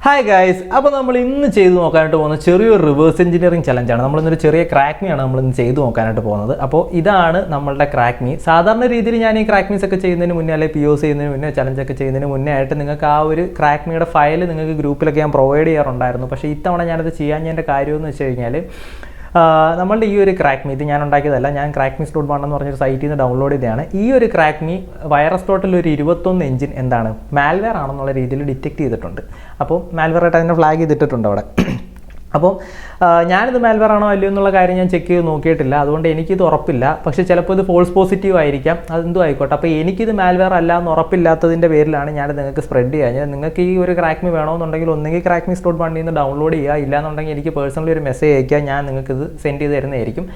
Hi guys, അപ്പോൾ നമ്മൾ ഇന്ന് ചെയ്ത് നോക്കാനായിട്ട് പോകുന്ന ചെറിയൊരു റിവേഴ്സ് എഞ്ചിനീയറിംഗ് ചലഞ്ചാണ്. നമ്മളിന്നൊരു ചെറിയ ക്രാക്ക് മീയാണ് നമ്മളിന്ന് ചെയ്ത് നോക്കാനായിട്ട് പോകുന്നത്. അപ്പോൾ ഇതാണ് നമ്മളുടെ ക്രാക്ക് മീ. സാധാരണ രീതിയിൽ ഞാൻ ഈ ക്രാക്ക് മീസ് ഒക്കെ ചെയ്യുന്നതിന് മുന്നേ, അല്ലെങ്കിൽ POC ചെയ്യുന്നതിന് മുന്നേ, ചലഞ്ചൊക്കെ ചെയ്യുന്നതിന് മുന്നേ ആയിട്ട് നിങ്ങൾക്ക് ആ ഒരു ക്രാക്ക് മീയുടെ ഫയൽ നിങ്ങൾക്ക് ഗ്രൂപ്പിലൊക്കെ ഞാൻ പ്രൊവൈഡ് ചെയ്യാറുണ്ടായിരുന്നു. പക്ഷേ ഇത്തവണ ഞാനത് ചെയ്യാഞ്ഞതിൻ്റെ കാര്യമെന്ന് വെച്ച് കഴിഞ്ഞാൽ നമ്മളുടെ ഈ ഒരു ക്രാക്ക് മീ ഇത് ഞാൻ ഉണ്ടാക്കിയതല്ല, ഞാൻ ക്രാക്ക് മീ .1 എന്ന് പറഞ്ഞൊരു സൈറ്റിൽ നിന്ന് ഡൗൺലോഡ് ചെയ്തതാണ്. ഈ ഒരു ക്രാക്ക് മീ വൈറസ് ടോട്ടൽ ഒരു 21 എഞ്ചിൻ എന്താണ് മാൽവെയർ ആണെന്നുള്ള രീതിയിൽ ഡിറ്റക്ട് ചെയ്തിട്ടുണ്ട്. അപ്പോൾ മാൽവെയർ ആയിട്ട് അതിനെ ഫ്ലാഗ് ചെയ്തിട്ടുണ്ട് അവിടെ. അപ്പോൾ ഞാനിത് മാൽവെയർ ആണോ അല്ലയോ എന്നുള്ള കാര്യം ഞാൻ ചെക്ക് ചെയ്ത് നോക്കിയിട്ടില്ല, അതുകൊണ്ട് എനിക്കിത് ഉറപ്പില്ല. പക്ഷേ ചിലപ്പോൾ ഇത് ഫോൾസ് പോസിറ്റീവ് ആയിരിക്കാം, അതെന്തും ആയിക്കോട്ടെ. അപ്പോൾ എനിക്കിത് മാൽവെയർ അല്ല എന്ന് ഉറപ്പില്ലാത്തതിൻ്റെ പേരിലാണ് ഞാനത് നിങ്ങൾക്ക് സ്പ്രെഡ് ചെയ്യാൻ. നിങ്ങൾക്ക് ഈ ഒരു ക്രാക്ക് മീ വേണമെന്നുണ്ടെങ്കിൽ ഒന്നെങ്കിൽ ക്രാക്ക് മീ .1 നിന്ന് ഡൗൺലോഡ് ചെയ്യുക, ഇല്ലാന്നുണ്ടെങ്കിൽ എനിക്ക് പേഴ്സണലി ഒരു മെസ്സേജ് അയക്കുക, ഞാൻ നിങ്ങൾക്കിത് സെൻഡ് ചെയ്ത് തരുന്നതായിരിക്കും.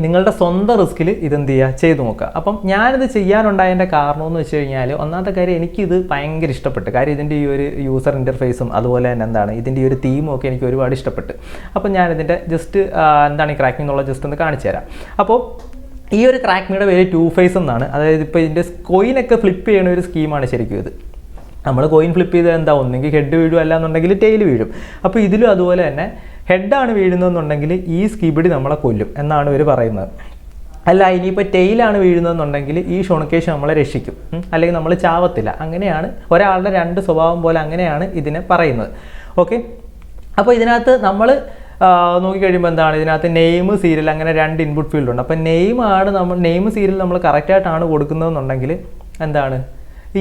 നിങ്ങളുടെ സ്വന്തം റിസ്കിൽ ഇതെന്ത് ചെയ്യുക, ചെയ്ത് നോക്കുക. അപ്പം ഞാനിത് ചെയ്യാനുണ്ടായതിൻ്റെ കാരണം എന്ന് വെച്ച് കഴിഞ്ഞാൽ, ഒന്നാമത്തെ കാര്യം എനിക്കിത് ഭയങ്കര ഇഷ്ടപ്പെട്ടു. കാര്യം ഇതിൻ്റെ ഈ ഒരു യൂസർ ഇൻ്റർഫേസും അതുപോലെ തന്നെ എന്താണ് ഇതിൻ്റെ ഈ ഒരു തീമും ഒക്കെ എനിക്ക് ഒരുപാട് ഇഷ്ടപ്പെട്ടു. അപ്പം ഞാനിതിൻ്റെ ജസ്റ്റ് എന്താണ് ഈ ക്രാക്കിംഗ് എന്നുള്ള ജസ്റ്റ് ഒന്ന് കാണിച്ചു തരാം. അപ്പോൾ ഈ ഒരു ക്രാക്ക് മീയുടെ പേര് 2 ഫേസ് എന്നാണ്. അതായത് ഇപ്പോൾ ഇതിൻ്റെ കോയിനൊക്കെ ഫ്ലിപ്പ് ചെയ്യുന്ന ഒരു സ്കീമാണ് ശരിക്കും ഇത്. നമ്മൾ കോയിൻ ഫ്ലിപ്പ് ചെയ്താൽ എന്താ, ഒന്നെങ്കിൽ ഹെഡ് വീഴും, അല്ലാന്നുണ്ടെങ്കിൽ ടെയിൽ വീഴും. അപ്പോൾ ഇതിലും അതുപോലെ തന്നെ ഹെഡാണ് വീഴുന്നതെന്നുണ്ടെങ്കിൽ ഈ സ്കിബിഡി നമ്മളെ കൊല്ലും എന്നാണ് ഇവർ പറയുന്നത്. അല്ല, ഇനിയിപ്പോൾ ടെയിലാണ് വീഴുന്നതെന്നുണ്ടെങ്കിൽ ഈ ഷോണക്കേഷ് നമ്മളെ രക്ഷിക്കും, അല്ലെങ്കിൽ നമ്മൾ ചാവത്തില്ല. അങ്ങനെയാണ് ഒരാളുടെ 2 സ്വഭാവം പോലെ, അങ്ങനെയാണ് ഇതിനെ പറയുന്നത്. ഓക്കെ, അപ്പോൾ ഇതിനകത്ത് നമ്മൾ നോക്കിക്കഴിയുമ്പോൾ എന്താണ്, ഇതിനകത്ത് നെയിം, സീരിയൽ അങ്ങനെ 2 ഇൻപുട്ട് ഫീൽഡ് ഉണ്ട്. അപ്പോൾ നെയിം സീരിയൽ നമ്മൾ കറക്റ്റായിട്ടാണ് കൊടുക്കുന്നതെന്നുണ്ടെങ്കിൽ എന്താണ്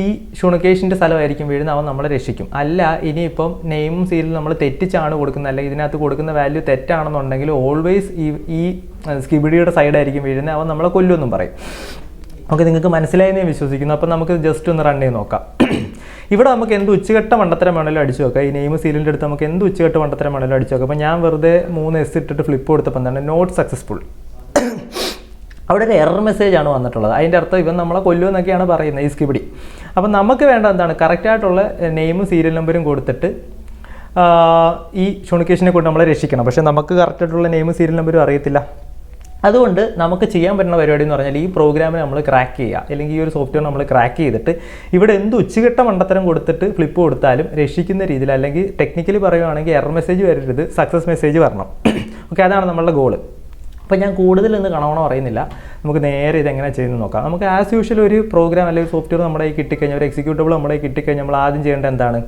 ഈ ഷുണക്കേഷിൻ്റെ സ്ഥലമായിരിക്കും വീഴുന്നത്, അവൻ നമ്മളെ രക്ഷിക്കും. അല്ല, ഇനിയിപ്പം നെയിമും സീരിയലും നമ്മൾ തെറ്റിച്ചാണ് കൊടുക്കുന്നത്, അല്ലെങ്കിൽ ഇതിനകത്ത് കൊടുക്കുന്ന വാല്യൂ തെറ്റാണെന്നുണ്ടെങ്കിൽ ഓൾവേസ് ഈ സ്കിബിഡിയുടെ സൈഡായിരിക്കും വീഴുന്നത്, അവൻ നമ്മളെ കൊല്ലുമെന്നും പറയും. ഓക്കെ, നിങ്ങൾക്ക് മനസ്സിലായെന്ന് ഞാൻ വിശ്വസിക്കുന്നു. അപ്പോൾ നമുക്ക് ജസ്റ്റ് ഒന്ന് റൺ ചെയ്ത് നോക്കാം. ഇവിടെ നമുക്ക് എന്ത് ഉച്ചകെട്ട മണ്ടത്തരം വേണമെങ്കിലും അടിച്ചു നോക്കാം. ഈ നെയിം സീരിയലിൻ്റെ അടുത്ത് നമുക്ക് എന്ത് ഉച്ചകെട്ട മണ്ടത്തരം വേണമെങ്കിലും അടിച്ചു നോക്കാം. അപ്പോൾ ഞാൻ വെറുതെ 3 S ഇട്ടിട്ട് ഫ്ലിപ്പ് കൊടുത്തപ്പോൾ എന്താണ് നോട്ട് സക്സസ്ഫുൾ, അവിടെ ഒരു എറർ മെസ്സേജാണ് വന്നിട്ടുള്ളത്. അതിൻ്റെ അർത്ഥം ഇവൻ നമ്മളെ കൊല്ലുമെന്നൊക്കെയാണ് പറയുന്നത് ഈ സ്കിബിഡി. അപ്പം നമുക്ക് വേണ്ട എന്താണ്, കറക്റ്റായിട്ടുള്ള നെയിമും സീരിയൽ നമ്പറും കൊടുത്തിട്ട് ഈ ഷോണിക്കേഷനെ കൊണ്ട് നമ്മളെ രക്ഷിക്കണം. പക്ഷേ നമുക്ക് കറക്റ്റായിട്ടുള്ള നെയിമും സീരിയൽ നമ്പറും അറിയത്തില്ല. അതുകൊണ്ട് നമുക്ക് ചെയ്യാൻ പറ്റുന്ന പരിപാടി എന്ന് പറഞ്ഞാൽ ഈ പ്രോഗ്രാമിനെ നമ്മൾ ക്രാക്ക് ചെയ്യുക, അല്ലെങ്കിൽ ഈ ഒരു സോഫ്റ്റ്വെയർ നമ്മൾ ക്രാക്ക് ചെയ്തിട്ട് ഇവിടെ എന്ത് ഉച്ചകെട്ട മണ്ടത്തരം കൊടുത്തിട്ട് ഫ്ലിപ്പ് കൊടുത്താലും രക്ഷിക്കുന്ന രീതിയിൽ, അല്ലെങ്കിൽ ടെക്നിക്കലി പറയുകയാണെങ്കിൽ എറർ മെസ്സേജ് വരരുത്, സക്സസ് മെസ്സേജ് വരണം. ഓക്കെ, അതാണ് നമ്മളുടെ ഗോള്. അപ്പോൾ ഞാൻ കൂടുതൽ ഇന്ന് കാണണമെന്ന് പറയുന്നില്ല, നമുക്ക് നേരെ ഇതെങ്ങനെ ചെയ്യുന്നത് നോക്കാം. നമുക്ക് ആസ് യൂഷ്വൽ ഒരു പ്രോഗ്രാം അല്ലെങ്കിൽ ഒരു സോഫ്റ്റ്വെയർ നമ്മുടെ കയ്യിൽ കിട്ടിക്കഴിഞ്ഞാൽ, ഒരു എക്സിക്യൂട്ടബിൾ നമ്മുടെ കയ്യിൽ കിട്ടിക്കഴിഞ്ഞാൽ നമ്മൾ ആദ്യം ചെയ്യേണ്ടത് എന്താണ്,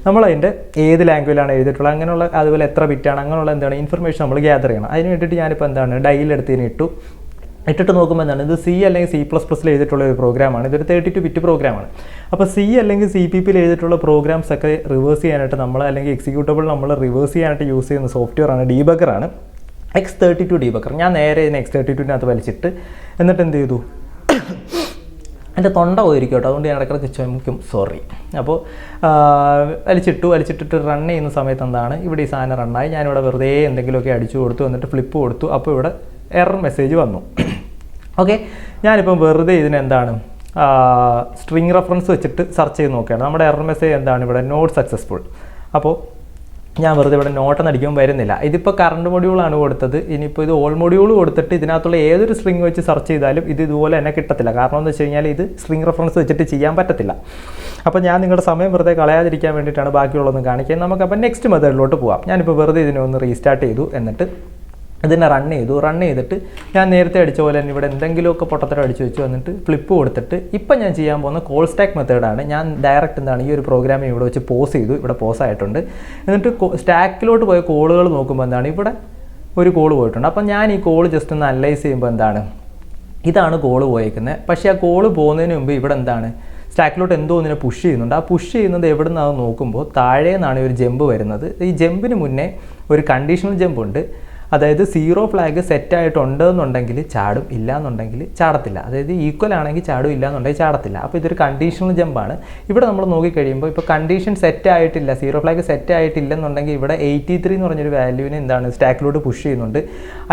നമ്മളതിൻ്റെ ഏത് ലാംഗ്വേജിലാണ് എഴുതിയിട്ടുള്ളത്, അങ്ങനെയുള്ള അതുപോലെ എത്ര ബിറ്റാണ്, അങ്ങനെയുള്ള എന്താണ് ഇൻഫർമേഷൻ നമ്മൾ ഗ്യാദർ ചെയ്യണം. അതിന് വേണ്ടിയിട്ട് ഞാനിപ്പോൾ എന്താണ് ഡയലെടുത്തതിന് ഇട്ടിട്ട് നോക്കുമ്പോൾ എന്താണ്, ഇത് C അല്ലെങ്കിൽ C++ എഴുതിയിട്ടുള്ള ഒരു പ്രോഗ്രാമാണ്. ഇതൊരു 32 ബിറ്റ് പ്രോഗ്രാമാണ്. അപ്പോൾ C അല്ലെങ്കിൽ CPP എഴുതിയിട്ടുള്ള പ്രോഗ്രാംസ് ഒക്കെ റിവേഴ്സ് ചെയ്യാനായിട്ട് നമ്മൾ, അല്ലെങ്കിൽ എക്സിക്യൂട്ടബിൾ നമ്മൾ റിവേഴ്സ് ചെയ്യാനായിട്ട് യൂസ് ചെയ്യുന്ന സോഫ്റ്റ്വെയറാണ് ഡീബഗറാണ്, X32 ഡീബഗർ. ഞാൻ നേരെ ഇതിന് X32-നകത്ത് വലിച്ചിട്ട് എന്നിട്ട് എന്ത് ചെയ്തു, എൻ്റെ തൊണ്ട പോയിരിക്കും കേട്ടോ, അതുകൊണ്ട് ഞാൻ ഇടയ്ക്കിടയ്ക്ക് ചുമക്കും, സോറി. അപ്പോൾ വലിച്ചിട്ടിട്ട് റൺ ചെയ്യുന്ന സമയത്ത് എന്താണ്, ഇവിടെ ഈ സാധനം റണ്ണായി. ഞാനിവിടെ വെറുതെ എന്തെങ്കിലുമൊക്കെ അടിച്ചു കൊടുത്തു, എന്നിട്ട് ഫ്ലിപ്പ് കൊടുത്തു. അപ്പോൾ ഇവിടെ എറർ മെസ്സേജ് വന്നു. ഓക്കെ, ഞാനിപ്പം വെറുതെ ഇതിനെന്താണ് സ്ട്രിങ് റെഫറൻസ് വെച്ചിട്ട് സെർച്ച് ചെയ്ത് നോക്കുകയാണ്. നമ്മുടെ എറർ മെസ്സേജ് എന്താണ്, ഇവിടെ നോട്ട് സക്സസ്ഫുൾ. അപ്പോൾ ഞാൻ വെറുതെ ഇവിടെ നോട്ടെന്ന് അടിക്കുമ്പോൾ വരുന്നില്ല. ഇതിപ്പോൾ കറണ്ട് മൊഡ്യൂളാണ് കൊടുത്തത്. ഇനിയിപ്പോൾ ഇത് ഓൾ മൊഡ്യൂൾ കൊടുത്തിട്ട് ഇതിനകത്തുള്ള ഏതൊരു സ്ട്രിങ് വെച്ച് സെർച്ച് ചെയ്താലും ഇത് ഇതുപോലെ തന്നെ കിട്ടത്തില്ല. കാരണം എന്ന് വെച്ച് കഴിഞ്ഞാൽ ഇത് സ്ട്രിങ് റെഫറൻസ് വെച്ചിട്ട് ചെയ്യാൻ പറ്റത്തില്ല. അപ്പോൾ ഞാൻ നിങ്ങളുടെ സമയം വെറുതെ കളയാതിരിക്കാൻ വേണ്ടിയിട്ടാണ് ബാക്കിയുള്ളതൊന്നും കാണിക്കാൻ. നമുക്കപ്പോൾ നെക്സ്റ്റ് മെത്തേഡിലോട്ട് പോകാം. ഞാനിപ്പോൾ വെറുതെ ഇതിനെ ഒന്ന് റീസ്റ്റാർട്ട് ചെയ്തു, എന്നിട്ട് ഇതിനെ റൺ ചെയ്തിട്ട് ഞാൻ നേരത്തെ അടിച്ച പോലെ തന്നെ ഇവിടെ എന്തെങ്കിലുമൊക്കെ പൊട്ടത്തരം അടിച്ചു വെച്ചു, എന്നിട്ട് ഫ്ലിപ്പ് കൊടുത്തിട്ട് ഇപ്പം ഞാൻ ചെയ്യാൻ പോകുന്ന കോൾ സ്റ്റാക്ക് മെത്തേഡാണ്. ഞാൻ ഡയറക്റ്റ് എന്താണ് ഈ ഒരു പ്രോഗ്രാം ഇവിടെ വെച്ച് പോസ് ചെയ്തു, ഇവിടെ പോസ് ആയിട്ടുണ്ട്. എന്നിട്ട് സ്റ്റാക്കിലോട്ട് പോയ കോളുകൾ നോക്കുമ്പോൾ എന്താണ്, ഇവിടെ ഒരു കോൾ പോയിട്ടുണ്ട്. അപ്പം ഞാൻ ഈ കോൾ ജസ്റ്റ് ഒന്ന് അനലൈസ് ചെയ്യുമ്പോൾ എന്താണ്, ഇതാണ് കോൾ പോയേക്കുന്നത്. പക്ഷേ ആ കോൾ പോകുന്നതിന് മുമ്പ് ഇവിടെ എന്താണ് സ്റ്റാക്കിലോട്ട് എന്തോ ഒന്നിനെ പുഷ് ചെയ്യുന്നുണ്ട്. ആ പുഷ് ചെയ്യുന്നത് എവിടെ നിന്നാണെന്ന് നോക്കുമ്പോൾ താഴെ നിന്നാണ് ഒരു ജമ്പ് വരുന്നത്. ഈ ജമ്പിന് മുന്നേ ഒരു കണ്ടീഷണൽ ജമ്പ് ഉണ്ട്. അതായത് 0 ഫ്ലാഗ് സെറ്റായിട്ടുണ്ടെന്നുണ്ടെങ്കിൽ ചാടും, ഇല്ല എന്നുണ്ടെങ്കിൽ ചാടത്തില്ല. അതായത് ഈക്വൽ ആണെങ്കിൽ ചാടും, ഇല്ല എന്നുണ്ടെങ്കിൽ ചാടത്തില്ല. അപ്പോൾ ഇതൊരു കണ്ടീഷണൽ ജമ്പാണ്. ഇവിടെ നമ്മൾ നോക്കിക്കഴിയുമ്പോൾ ഇപ്പോൾ കണ്ടീഷൻ സെറ്റ് ആയിട്ടില്ല, 0 ഫ്ലാഗ് സെറ്റ് ആയിട്ടില്ലെന്നുണ്ടെങ്കിൽ ഇവിടെ 83 എന്ന് പറഞ്ഞൊരു വാല്യൂവിന് എന്താണ് സ്റ്റാക്കിലോട്ട് പുഷ് ചെയ്യുന്നുണ്ട്.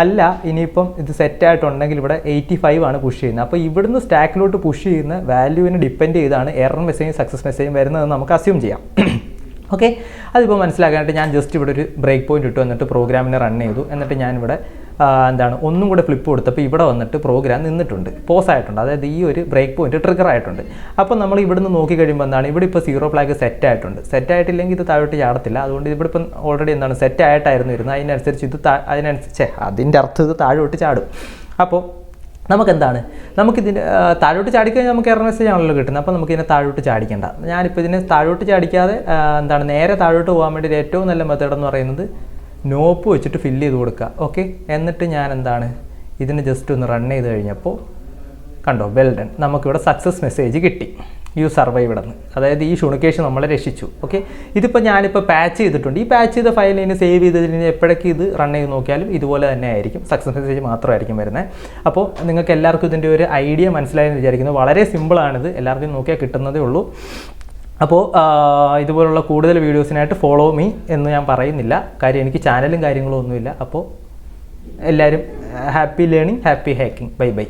അല്ല, ഇനിയിപ്പം ഇത് സെറ്റ് ആയിട്ടുണ്ടെങ്കിൽ ഇവിടെ 85 ആണ് പുഷ് ചെയ്യുന്നത്. അപ്പോൾ ഇവിടുന്ന് സ്റ്റാക്കിലോട്ട് പുഷ് ചെയ്യുന്ന വാല്യൂവിനെ ഡിപ്പെൻഡ് ചെയ്താണ് എറർ മെസ്സേജും സക്സസ് മെസ്സേജും വരുന്നതെന്ന് നമുക്ക് അസ്യൂം ചെയ്യാം. ഓക്കെ, അതിപ്പോൾ മനസ്സിലാക്കാനായിട്ട് ഞാൻ ജസ്റ്റ് ഇവിടെ ഒരു ബ്രേക്ക് പോയിന്റ് ഇട്ടു, എന്നിട്ട് പ്രോഗ്രാമിനെ റൺ ചെയ്തു. എന്നിട്ട് ഞാനിവിടെ എന്താണ് ഒന്നും കൂടെ ഫ്ലിപ്പ് കൊടുത്തപ്പോൾ ഇവിടെ വന്നിട്ട് പ്രോഗ്രാം നിന്നിട്ടുണ്ട്, പോസ് ആയിട്ടുണ്ട്. അതായത് ഈ ഒരു ബ്രേക്ക് പോയിന്റ് ട്രിഗർ ആയിട്ടുണ്ട്. അപ്പോൾ നമ്മൾ ഇവിടുന്ന് നോക്കി കഴിയുമ്പോൾ എന്താണ്, ഇവിടെ ഇപ്പോൾ 0 ഫ്ലാഗ് സെറ്റ് ആയിട്ടുണ്ട്. സെറ്റ് ആയിട്ടില്ലെങ്കിൽ ഇത് താഴോട്ട് ചാടത്തില്ല. അതുകൊണ്ട് ഇവിടെ ഇപ്പം ഓൾറെഡി എന്താണ് സെറ്റ് ആയിട്ടായിരുന്നു ഇരുന്നത്. അതിനനുസരിച്ച് ഇത് അതിൻ്റെ അർത്ഥം ഇത് താഴോട്ട് ചാടും. അപ്പോൾ നമുക്കെന്താണ്, നമുക്കിതിൻ്റെ താഴോട്ട് ചാടിക്കഴിഞ്ഞാൽ നമുക്ക് എറർ മെസ്സേജ് ആണല്ലോ കിട്ടുന്നത്. അപ്പോൾ നമുക്കിതിനെ താഴോട്ട് ചാടിക്കേണ്ട. ഞാനിപ്പോൾ ഇതിനെ താഴോട്ട് ചാടിക്കാതെ എന്താണ് നേരെ താഴോട്ട് പോകാൻ വേണ്ടി ഏറ്റവും നല്ല മെത്തേഡ് എന്ന് പറയുന്നത് നോപ്പ് വെച്ചിട്ട് ഫില്ല് ചെയ്ത് കൊടുക്കുക. ഓക്കെ, എന്നിട്ട് ഞാൻ എന്താണ് ഇതിന് ജസ്റ്റ് ഒന്ന് റൺ ചെയ്ത് കഴിഞ്ഞപ്പോൾ കണ്ടോ, വെൽ ഡൺ, നമുക്കിവിടെ സക്സസ് മെസ്സേജ് കിട്ടി, യു സർവൈവ്ഡ് എന്ന്. അതായത് ഈ ഷുണിക്കേഷൻ നമ്മളെ രക്ഷിച്ചു. ഓക്കെ, ഇതിപ്പോൾ ഞാനിപ്പോൾ പാച്ച് ചെയ്തിട്ടുണ്ട്. ഈ പാച്ച് ചെയ്ത ഫയലിന് സേവ് ചെയ്തതിന് എപ്പോഴൊക്കെ ഇത് റൺ ചെയ്ത് നോക്കിയാലും ഇതുപോലെ തന്നെ ആയിരിക്കും, സക്സസ് മെസ്സേജ് മാത്രമായിരിക്കും വരുന്നത്. അപ്പോൾ നിങ്ങൾക്ക് എല്ലാവർക്കും ഇതിൻ്റെ ഒരു ഐഡിയ മനസ്സിലായെന്ന് വിചാരിക്കുന്നു. വളരെ സിമ്പിളാണിത്, എല്ലാവർക്കും നോക്കിയാൽ കിട്ടുന്നതേ ഉള്ളൂ. അപ്പോൾ ഇതുപോലുള്ള കൂടുതൽ വീഡിയോസിനായിട്ട് ഫോളോ മീ എന്ന് ഞാൻ പറയുന്നില്ല, കാര്യം എനിക്ക് ചാനലും കാര്യങ്ങളും ഒന്നുമില്ല. അപ്പോൾ എല്ലാവരും happy learning, happy hacking. Bye bye.